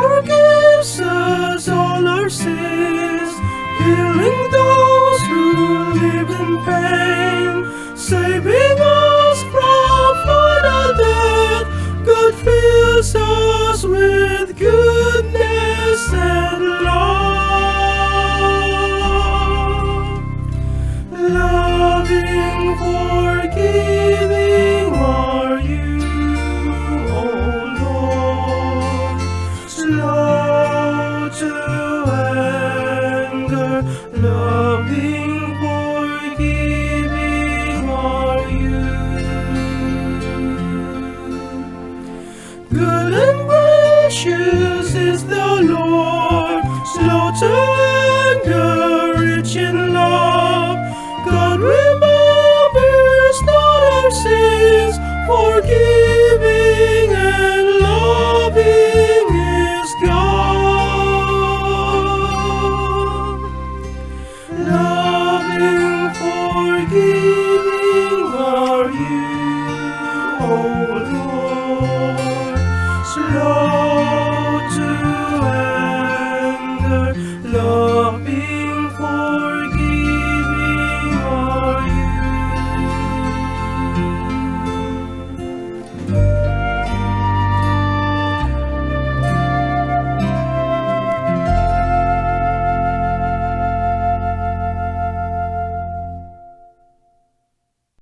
forgives us all our sins, healing those who live in pain, saving us from final death. God fills us with goodness and love, loving, forgiving are you, O Lord, slow to anger, love.